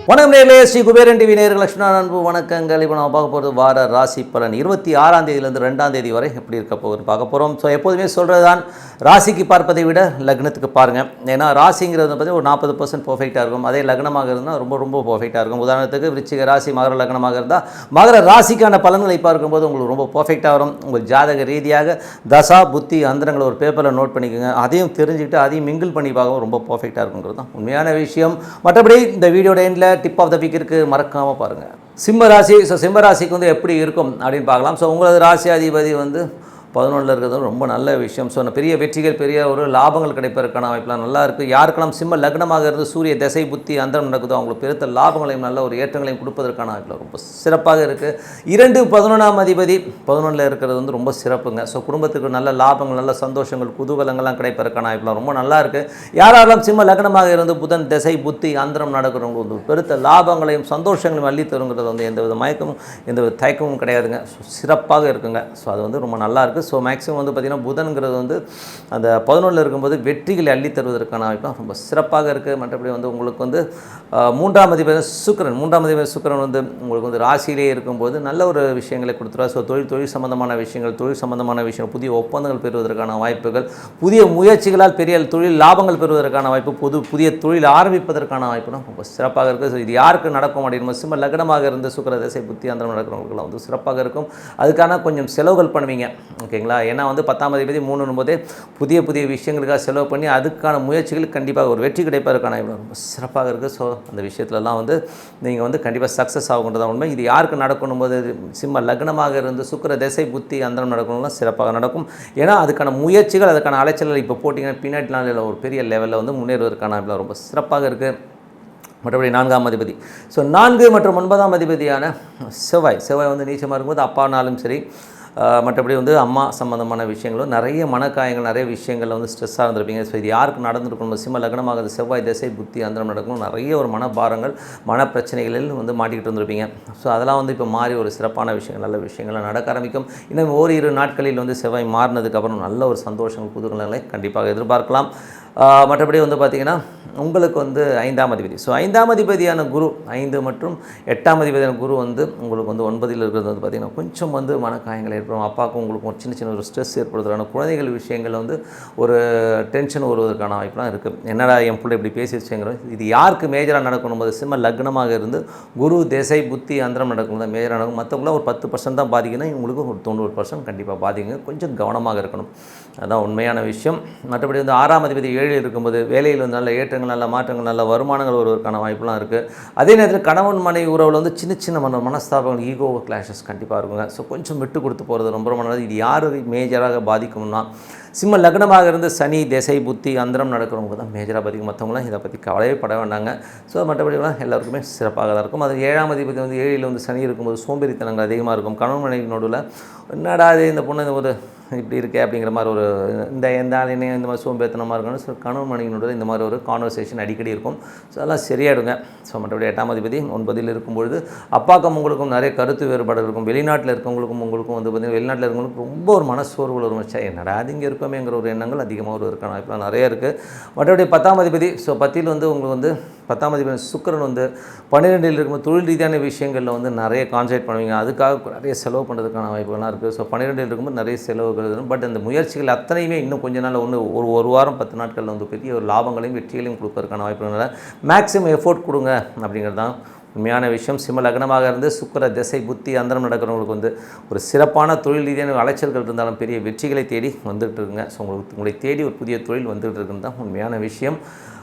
வணக்கம் நேயர்களே, ஸ்ரீ குபேரன் டிவி நேயர்கள் லட்சுமண அன்பு வணக்கங்கள். இப்போ நம்ம பார்க்க போகிறது வார ராசி பலன் 26ஆம் தேதியிலேருந்து 2ஆம் தேதி வரை எப்படி இருக்க போகுது பார்க்க போகிறோம். ஸோ எப்போதுமே சொல்கிறது தான், ராசிக்கு பார்ப்பதை விட லக்னத்துக்கு பாருங்கள். ஏன்னா ராசிங்கிறது பார்த்தீங்கன்னா ஒரு 40% பர்ஃபெக்டாக இருக்கும். அதே லக்னமாக இருந்தால் ரொம்ப ரொம்ப பர்ஃபெக்டாக இருக்கும். உதாரணத்துக்கு விருச்சிக ராசி மகர லக்னமாக இருந்தால் மகர ராசிக்கான பலன்களை பார்க்கும்போது உங்களுக்கு ரொம்ப பர்ஃபெக்டாக வரும். உங்கள் ஜாதக ரீதியாக தசா புத்தி அந்தரங்களை ஒரு பேப்பரில் நோட் பண்ணிக்கோங்க. அதையும் தெரிஞ்சுக்கிட்டு அதையும் மிங்கிள் பண்ணி பார்க்க ரொம்ப பர்ஃபெக்டாக இருக்குங்கிறது தான் உண்மையான விஷயம். மற்றபடி இந்த வீடியோட எண்டில் டிப் ஆஃப் த வீக் இருக்குது, மறக்காமல் பாருங்கள். சிம்ம ராசி. ஸோ சிம்ம ராசிக்கு வந்து எப்படி இருக்கும் அப்படின்னு பார்க்கலாம். ஸோ உங்களது ராசி அதிபதி வந்து 11 இருக்கிறது ரொம்ப நல்ல விஷயம். ஸோ பெரிய வெற்றிகள், பெரிய ஒரு லாபங்கள் கிடைப்பதற்கான வாய்ப்பெலாம் நல்லா இருக்குது. யாருக்கெல்லாம் சிம்ம லக்னமாக இருந்து சூரிய திசை புத்தி அந்தரம் நடக்குதோ அவங்களுக்கு பெருத்த லாபங்களையும் நல்ல ஒரு ஏற்றங்களையும் கொடுப்பதற்கான வாய்ப்பில் ரொம்ப சிறப்பாக இருக்குது. 2-11ஆம் அதிபதி 11 இருக்கிறது வந்து ரொம்ப சிறப்புங்க. ஸோ குடும்பத்துக்கு நல்ல லாபங்கள், நல்ல சந்தோஷங்கள், குதூகலங்கள்லாம் கிடைப்பதற்கான வாய்ப்பெலாம் ரொம்ப நல்லா இருக்குது. யாரெல்லாம் சிம்ம லக்னமாக இருந்து புதன் திசை புத்தி அந்தரம் நடக்கிறவங்க வந்து பெருத்த லாபங்களையும் சந்தோஷங்களையும் அள்ளி தருங்கிறது வந்து எந்தவித மயக்கமும் எந்தவித தயக்கமும் கிடையாதுங்க. ஸோ சிறப்பாக இருக்குங்க. ஸோ அது வந்து ரொம்ப நல்லா இருக்குது. ஸோ மேக்ஸிமம் வந்து பார்த்திங்கன்னா புதன்கிறது வந்து அந்த 11 இருக்கும்போது வெற்றிகளை அள்ளி தருவதற்கான வாய்ப்பு ரொம்ப சிறப்பாக இருக்குது. மற்றபடி வந்து உங்களுக்கு வந்து 3ஆம் அதிபதி சுக்கிரன் வந்து உங்களுக்கு வந்து ராசியிலே இருக்கும்போது நல்ல ஒரு விஷயங்களை கொடுத்துருவார். ஸோ தொழில் சம்பந்தமான விஷயங்கள், புதிய ஒப்பந்தங்கள் பெறுவதற்கான வாய்ப்புகள், புதிய முயற்சிகளால் பெரிய தொழில் லாபங்கள் பெறுவதற்கான வாய்ப்பு, புதிய தொழில் ஆரம்பிப்பதற்கான வாய்ப்புலாம் ரொம்ப சிறப்பாக இருக்குது. ஸோ இது யாருக்கு நடக்கும் அப்படின்னு சிம்ம லக்னமாக இருந்து சுக்கிர திசை புத்தி அந்தரம் நடக்கிறவங்களுக்குலாம் வந்து சிறப்பாக இருக்கும். அதுக்கான கொஞ்சம் செலவுகள் பண்ணுவீங்க, ஓகேங்களா? ஏன்னா வந்து 10ஆம் அதிபதி 3 போதே புதிய விஷயங்களுக்காக செலவு பண்ணி அதுக்கான முயற்சிகள் கண்டிப்பாக ஒரு வெற்றி கிடைப்பதற்கான ரொம்ப சிறப்பாக இருக்குது. ஸோ அந்த விஷயத்துலலாம் வந்து நீங்கள் வந்து கண்டிப்பாக சக்ஸஸ் ஆகுன்றதான் உண்மை. இது யாருக்கு நடக்கணும் போது சிம்ம லக்னமாக இருந்து சுக்கிர திசை புத்தி அந்தரம் நடக்கணும்னா சிறப்பாக நடக்கும். ஏன்னா அதுக்கான முயற்சிகள், அதுக்கான அலைச்சல்கள் இப்போ போட்டிங்கன்னா பின்னாடி நாளில் ஒரு பெரிய லெவலில் வந்து முன்னேறுவதற்கான ரொம்ப சிறப்பாக இருக்குது. மற்றபடி 4ஆம் அதிபதி. ஸோ 4 மற்றும் 9ஆம் அதிபதியான செவ்வாய் வந்து நீச்சமாக இருக்கும்போது அப்பானாலும் சரி, மற்றபடி வந்து அம்மா சம்மந்தமான விஷயங்களும் நிறைய மனக்காயங்கள், நிறைய விஷயங்கள் வந்து ஸ்ட்ரெஸ்ஸாக இருந்திருப்பீங்க. ஸோ இது யாருக்கு நடந்திருக்கணும்? சிம்ம லக்னமாக செவ்வாய் திசை புத்தி அந்தரம் நடக்கணும். நிறைய ஒரு மனபாரங்கள், மனப்பிரச்சனைகளில் வந்து மாட்டிக்கிட்டு இருந்திருப்பீங்க. ஸோ அதெல்லாம் வந்து இப்போ மாறி ஒரு சிறப்பான விஷயங்கள், நல்ல விஷயங்கள்லாம் நடக்க ஆரம்பிக்கும். இன்னும் ஓரிரு நாட்களில் வந்து செவ்வாய் மாறினதுக்கப்புறம் நல்ல ஒரு சந்தோஷங்கள், குதூகலங்களை கண்டிப்பாக எதிர்பார்க்கலாம். மற்றபடி வந்து பார்த்திங்கன்னா உங்களுக்கு வந்து 5ஆம் அதிபதி. ஸோ 5ஆம் அதிபதியான குரு, 5 மற்றும் 8ஆம் அதிபதியான குரு வந்து உங்களுக்கு வந்து 9 இருக்கிறது வந்து பார்த்திங்கன்னா கொஞ்சம் வந்து மனக்காயங்கள் ஏற்படும். அப்பாவுக்கும் உங்களுக்கும் ஒரு சின்ன ஒரு ஸ்ட்ரெஸ் ஏற்படுறதுக்கான, குழந்தைகள் விஷயங்கள் வந்து ஒரு டென்ஷன் வருவதற்கான வாய்ப்புலாம் இருக்குது. என்னடா என் பிள்ளை இப்படி பேசி வச்சுங்கிறோம். இது யாருக்கு மேஜராக நடக்கணும் போது சிம்ம லக்னமாக இருந்து குரு திசை புத்தி அந்தரம் நடக்கணும் தான் மேஜராக நடக்கும். மற்றவங்களாம் ஒரு 10% தான் பாதிக்குன்னா உங்களுக்கு ஒரு 90% கண்டிப்பாக பாதிக்குங்க. கொஞ்சம் கவனமாக இருக்கணும், அதுதான் உண்மையான விஷயம். மற்றபடி வந்து 6ஆம் அதிபதி 7 இருக்கும்போது வேலையில் வந்து நல்ல ஏற்றங்கள், நல்ல மாற்றங்கள், நல்ல வருமானங்கள் வருவதற்கான வாய்ப்புலாம் இருக்குது. அதே நேரத்தில் கணவன் மனைவி உறவில் வந்து சின்ன மனஸ்தாபங்கள், ஈகோ கிளாஷஸ் கண்டிப்பாக இருக்குங்க. ஸோ கொஞ்சம் விட்டு கொடுத்து போகிறது ரொம்ப நல்லது. இது யார் மேஜராக பாதிக்கும்னா சிம்ம லக்னமாக இருந்து சனி திசை புத்தி அந்தரம் நடக்கிறவங்க தான் மேஜராக பாதிக்கும். மற்றவங்களாம் இதை பற்றி கவலையே பட வேண்டாங்க. ஸோ மற்றபடிலாம் எல்லாருக்குமே சிறப்பாக தான் இருக்கும். அது 7ஆம் அதிபதி வந்து 7 வந்து சனி இருக்கும்போது சோம்பேறித்தனங்கள் அதிகமாக இருக்கும். கணவன் மனைவி நடுவில் என்னடா இது இந்த பொண்ணு ஒரு இப்படி இருக்கே அப்படிங்கிற மாதிரி ஒரு இந்த ஆளினே இந்த மாதிரி சோம்பேத்தனமாக இருக்கணும். ஸோ கணவன் மனைவினோட இந்த மாதிரி ஒரு கான்வர்சேஷன் அடிக்கடி இருக்கும். ஸோ அதெல்லாம் சரியாயிடுங்க. ஸோ மற்றபடி 8ஆம் அதிபதி 9 இருக்கும்பொழுது அப்பாக்கும் உங்களுக்கும் நிறைய கருத்து வேறுபாடு இருக்கும். வெளிநாட்டில் இருக்கவங்களுக்கும் உங்களுக்கும் வந்து பார்த்திங்கன்னா வெளிநாட்டில் இருக்கவங்களுக்கு ரொம்ப ஒரு மனசோர்வுகள் ஒரு மச்சா என்னடா அது இங்கே இருக்கோமேங்கிற ஒரு எண்ணங்கள் அதிகமாக ஒரு இருக்கான வாய்ப்புலாம் நிறைய இருக்குது. மற்றபடி 10ஆம் அதிபதி. ஸோ 10 வந்து உங்களுக்கு வந்து 10ஆம் அதிபதி சுக்கிரன் வந்து 12 இருக்கும்போது தொழில் ரீதியான விஷயங்களில் வந்து நிறைய கான்சன்ட்ரேட் பண்ணுவீங்க. அதுக்காக நிறைய செலவு பண்ணுறதுக்கான வாய்ப்புகள்லாம் இருக்குது. ஸோ 12 இருக்கும்போது நிறைய செலவுகள். பட் அந்த முயற்சிகள் அத்தனையுமே இன்னும் கொஞ்ச நாள் ஒரு வாரம் 10 நாட்களில் வந்து பெரிய ஒரு லாபங்களையும் வெற்றிகளையும் கொடுப்பதற்கான வாய்ப்புகள். மேக்ஸிமம் எஃபோர்ட் கொடுங்க அப்படிங்கிறது தான் உண்மையான விஷயம். சிம்ம லக்னமாக இருந்து சுக்கிர திசை புத்தி அந்தரம் நடக்கிறவங்களுக்கு வந்து ஒரு சிறப்பான தொழில் ரீதியான அலைச்சல்கள் இருந்தாலும் பெரிய வெற்றிகளை தேடி வந்துட்டு இருக்குங்க. ஸோ உங்களை தேடி ஒரு புதிய தொழில் வந்துட்டு இருக்குன்னு தான் உண்மையான விஷயம்.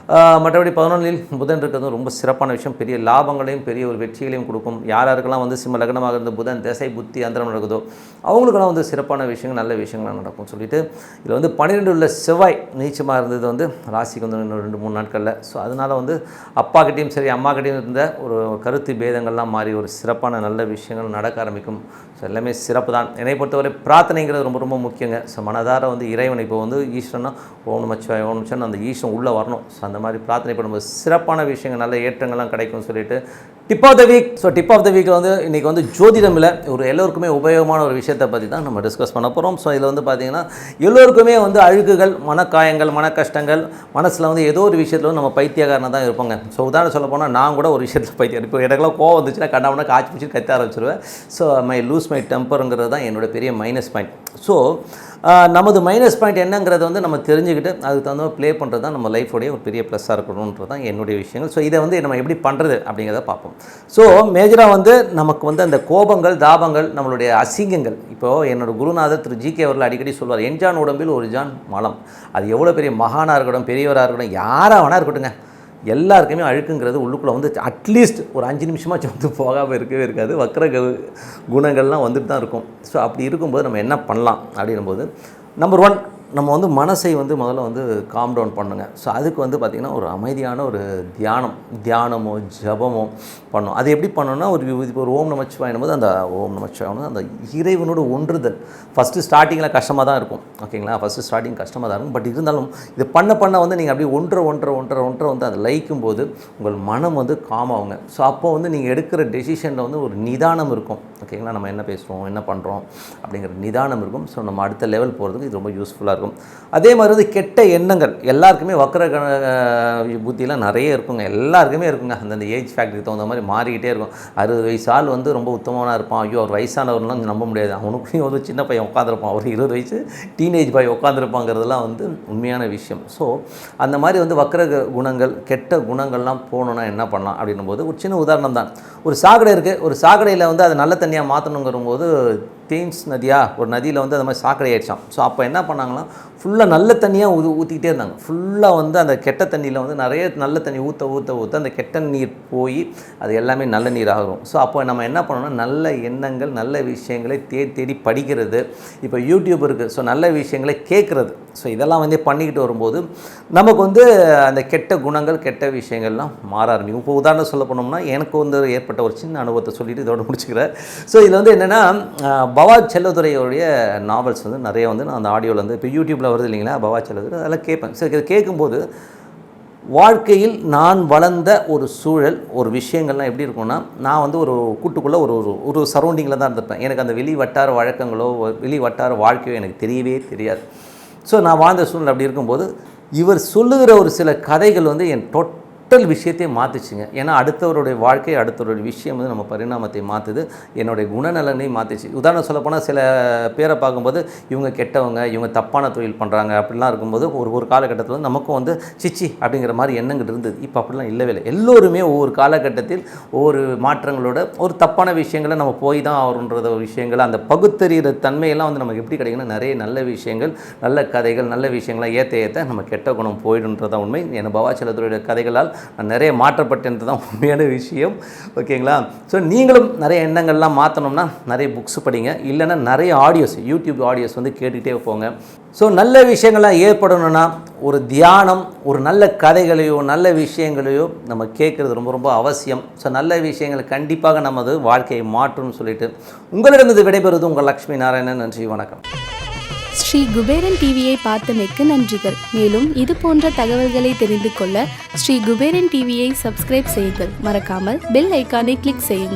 மற்றபடி 11 புதன் இருக்கிறது ரொம்ப சிறப்பான விஷயம். பெரிய லாபங்களையும் பெரிய ஒரு வெற்றிகளையும் கொடுக்கும். யாருக்கெல்லாம் வந்து சிம்ம லக்னமாக இருந்த புதன் திசை புத்தி அந்தரம் நடக்குதோ அவங்களுக்கெல்லாம் வந்து சிறப்பான விஷயங்கள், நல்ல விஷயங்கள் நடக்கும் சொல்லிட்டு இதில் வந்து 12 உள்ள செவ்வாய் நீச்சமாக இருந்தது வந்து ராசிக்கு வந்து இன்னும் 2-3 நாட்களில். ஸோ அதனால் வந்து அப்பாக்கிட்டையும் சரி அம்மாக்கிட்டையும் இருந்த ஒரு கருத்து பேதங்கள்லாம் மாறி ஒரு சிறப்பான நல்ல விஷயங்கள் நடக்க ஆரம்பிக்கும். ஸோ எல்லாமே சிறப்பு தான். என்னை பொறுத்தவரை பிரார்த்தனைங்கிறது ரொம்ப முக்கியங்க. ஸோ மனதார வந்து இறைவன் இப்போ வந்து ஈஸ்வரனா ஓம் நமச்சிவாய அந்த ஈஸ்வரன் உள்ளே வரணும். ஸோ அந்த மாதிரி பிரார்த்தனை பண்ணும்போது சிறப்பான விஷயங்கள், நல்ல ஏற்றங்கள்லாம் கிடைக்கும்னு சொல்லிட்டு dip of the week. So dip of the வீக்கில் வந்து இன்றைக்கி வந்து ஜோதிடமில் ஒரு எல்லோருக்குமே உபயோகமான ஒரு விஷயத்தை பற்றி தான் நம்ம டிஸ்கஸ் பண்ண போகிறோம். ஸோ இதில் வந்து பார்த்திங்கன்னா எல்லோருக்குமே வந்து அழுக்குகள், மனக்காயங்கள், மன கஷ்டங்கள், மனசில் வந்து ஏதோ ஒரு விஷயத்தில் வந்து நம்ம பைத்தியக்காரனாக தான் இருப்போங்க. ஸோ உதாரணம் சொல்ல போனால் நான் கூட ஒரு விஷயத்தில் பைத்தியம். இப்போ எனக்குலாம் கோவம் வந்துச்சுன்னா கண்டாமனா காய்ச்சி பிடிச்சி கத்த ஆரம்பிச்சிருவேன். ஸோ லூஸ் மை டெம்பருங்கிறது தான் என்னோட பெரிய மைனஸ் பாயிண்ட். ஸோ நமது மைனஸ் பாயிண்ட் என்னங்கிறத வந்து நம்ம தெரிஞ்சுக்கிட்டு அதுக்கு தகுந்த ப்ளே பண்ணுறது தான் நம்ம லைஃபோடைய ஒரு பெரிய ப்ளஸ்ஸாக இருக்கணுன்றது தான் என்னுடைய விஷயங்கள். ஸோ இதை வந்து நம்ம எப்படி பண்ணுறது அப்படிங்கிறத பார்ப்போம். ஸோ மேஜராக வந்து நமக்கு வந்து அந்த கோபங்கள், தாபங்கள், நம்மளுடைய அசிங்கங்கள். இப்போது என்னோடய குருநாதர் திரு ஜி.கே. அவர்கள் அடிக்கடி சொல்வார், என்ஜான் உடம்பில் ஒரு ஜான் மலம். அது எவ்வளோ பெரிய மகானாக இருக்கட்டும், பெரியவராக இருக்கட்டும், யாராக வேணா இருக்கட்டுங்க, எல்லாருக்குமே அழுக்குங்கிறது உள்ளுக்குள்ளே வந்து அட்லீஸ்ட் ஒரு 5 நிமிஷமாச்சும் வந்து போகாமல் இருக்கவே இருக்காது. வக்கர குணங்கள்லாம் வந்துட்டு தான் இருக்கும். ஸோ அப்படி இருக்கும்போது நம்ம என்ன பண்ணலாம் அப்படின்னும்போது, நம்பர் 1, நம்ம வந்து மனசை வந்து முதல்ல வந்து காம் டவுன் பண்ணுங்க. ஸோ அதுக்கு வந்து பார்த்திங்கன்னா ஒரு அமைதியான ஒரு தியானமோ ஜபமோ பண்ணணும். அது எப்படி பண்ணணும்னா ஒரு ஓம் நமச்சிவாயம் போது அந்த ஓம் நமச்சிவாயம் அந்த இறைவனோட ஒன்றுதல் ஃபஸ்ட்டு ஸ்டார்டிங்கில் கஷ்டமாக தான் இருக்கும். ஓகேங்களா, ஃபஸ்ட்டு ஸ்டார்டிங் கஷ்டமாக தான் இருக்கும். பட் இருந்தாலும் இது பண்ண வந்து நீங்கள் அப்படியே ஒன்றரை வந்து அதை லயிக்கும் போது உங்கள் மனம் வந்து காம் ஆகுங்க. ஸோ அப்போ வந்து நீங்கள் எடுக்கிற டெசிஷனில் வந்து ஒரு நிதானம் இருக்கும். ஓகேங்களா, நம்ம என்ன பேசுகிறோம், என்ன பண்ணுறோம் அப்படிங்கிற நிதானம் இருக்கும். ஸோ நம்ம அடுத்த லெவல் போகிறதுக்கு இது ரொம்ப யூஸ்ஃபுல்லாக இருக்கும். அதே மாதிரி வந்து கெட்ட எண்ணங்கள் எல்லாருக்குமே வக்கர புத்தியெலாம் நிறைய இருக்குங்க. எல்லாருக்குமே இருக்குங்க. அந்தந்த ஏஜ் ஃபேக்டருக்கு தகுந்த மாதிரி மாறிக்கிட்டே இருக்கும். 60 வயசு ஆள் வந்து ரொம்ப உத்தமனாக இருப்பான். ஐயோ அவர் வயசானவர்லாம் நம்ப முடியாது. அவனுக்கும் ஒரு சின்ன பையன் உட்காந்துருப்பான். ஒரு 20 வயசு டீனேஜ் பாய் உட்காந்துருப்பாங்கிறதுலாம் வந்து உண்மையான விஷயம். ஸோ அந்த மாதிரி வந்து வக்கர குணங்கள், கெட்ட குணங்கள்லாம் போகணுன்னா என்ன பண்ணலாம் அப்படின்னும் போது ஒரு சின்ன உதாரணம் தான். ஒரு சாக்கடை இருக்குது. ஒரு சாக்கடையில் வந்து அதை நல்ல தண்ணியாக மாற்றணுங்கிறபோது தேன்ஸ் நதியா ஒரு நதியில் வந்து அந்த மாதிரி சாக்கடை ஆயிடுச்சான். ஸோ அப்போ என்ன பண்ணாங்கன்னா ஃபுல்லாக நல்ல தண்ணியாக ஊற்றிக்கிட்டே இருந்தாங்க. ஃபுல்லாக வந்து அந்த கெட்ட தண்ணியில் வந்து நிறைய நல்ல தண்ணி ஊற்ற அந்த கெட்ட நீர் போய் அது எல்லாமே நல்ல நீர் ஆகும். ஸோ அப்போ நம்ம என்ன பண்ணணும்னா நல்ல எண்ணங்கள், நல்ல விஷயங்களை தேடி படிக்கிறது. இப்போ யூடியூப் இருக்குது. ஸோ நல்ல விஷயங்களை கேட்குறது. ஸோ இதெல்லாம் வந்து பண்ணிக்கிட்டு வரும்போது நமக்கு வந்து அந்த கெட்ட குணங்கள், கெட்ட விஷயங்கள்லாம் மாற ஆரம்பிக்கும். இப்போ உதாரணம் சொல்ல போனோம்னா எனக்கு வந்து ஏற்பட்ட ஒரு சின்ன அனுபவத்தை சொல்லிவிட்டு இதோட முடிச்சுக்கிறேன். ஸோ இதில் வந்து என்னென்னா பவா செல்லதுரையோடைய நாவல்ஸ் வந்து நிறைய வந்து நான் அந்த ஆடியோவில் வந்து இப்போ யூடியூப்பில் வருது இல்லைங்களா, பவா செல்லதுரை, அதெல்லாம் கேட்பேன். சரி, இதை கேட்கும்போது வாழ்க்கையில் நான் வளர்ந்த ஒரு சூழல், ஒரு விஷயங்கள்லாம் எப்படி இருக்கும்னா, நான் வந்து ஒரு கூட்டுக்குள்ளே ஒரு சரௌண்டிங்கில் தான் இருந்திருப்பேன். எனக்கு அந்த வெளி வட்டார வழக்கங்களோ வெளி வட்டார வாழ்க்கையோ எனக்கு தெரியவே தெரியாது. ஸோ நான் வாழ்ந்த சூழ்நிலை அப்படி இருக்கும்போது இவர் சொல்லுகிற ஒரு சில கதைகள் வந்து என் டோட்டல் விஷயத்தையே மாற்றிச்சுங்க. ஏன்னா அடுத்தவருடைய வாழ்க்கை, அடுத்தவருடைய விஷயம் வந்து நம்ம பரிணாமத்தை மாற்றுது, என்னுடைய குணநலனை மாற்றிச்சு. உதாரணம் சொல்லப்போனால் சில பேரை பார்க்கும்போது இவங்க கெட்டவங்க, இவங்க தப்பான தொழில் பண்ணுறாங்க அப்படிலாம் இருக்கும்போது ஒரு காலகட்டத்தில் வந்து நமக்கும் வந்து சிச்சி அப்படிங்கிற மாதிரி எண்ணங்கள் இருந்தது. இப்போ அப்படிலாம் இல்லவே இல்லை. எல்லோருமே ஒவ்வொரு காலகட்டத்தில் ஒவ்வொரு மாற்றங்களோட ஒரு தப்பான விஷயங்களை நம்ம போய் தான் ஆகிறோன்றத விஷயங்கள், அந்த பகுத்தறிகிற தன்மையெல்லாம் வந்து நமக்கு எப்படி கிடைக்குன்னா நிறைய நல்ல விஷயங்கள், நல்ல கதைகள், நல்ல விஷயங்கள்லாம் ஏற்ற நம்ம கெட்ட குணம் போயிடுன்றதான் உண்மை. என் பவா செல்லதுரையோட கதைகளால் நான் நிறைய மாற்றப்பட்டது தான் உண்மையான விஷயம். ஓகேங்களா, ஸோ நீங்களும் நிறைய எண்ணங்கள்லாம் மாற்றணும்னா நிறைய புக்ஸ் படிங்க, இல்லைன்னா நிறைய ஆடியோஸ், யூடியூப் ஆடியோஸ் வந்து கேட்டுக்கிட்டே போங்க. ஸோ நல்ல விஷயங்கள்லாம் ஏற்படணும்னா ஒரு தியானம், ஒரு நல்ல கதைகளையோ நல்ல விஷயங்களையோ நம்ம கேட்குறது ரொம்ப ரொம்ப அவசியம். ஸோ நல்ல விஷயங்கள் கண்டிப்பாக நமது வாழ்க்கையை மாற்றும்னு சொல்லிட்டு உங்களிடமிருந்து விடைபெறுவது உங்கள் லக்ஷ்மி நாராயணன். நன்றி, வணக்கம். ஸ்ரீ குபேரன் டிவியை பார்த்தமைக்கு நன்றிகள். மேலும் இது போன்ற தகவல்களை தெரிந்து கொள்ள ஸ்ரீ குபேரன் டிவியை சப்ஸ்கிரைப் செய்யுங்கள். மறக்காமல் பெல் ஐக்கானை கிளிக் செய்யுங்கள்.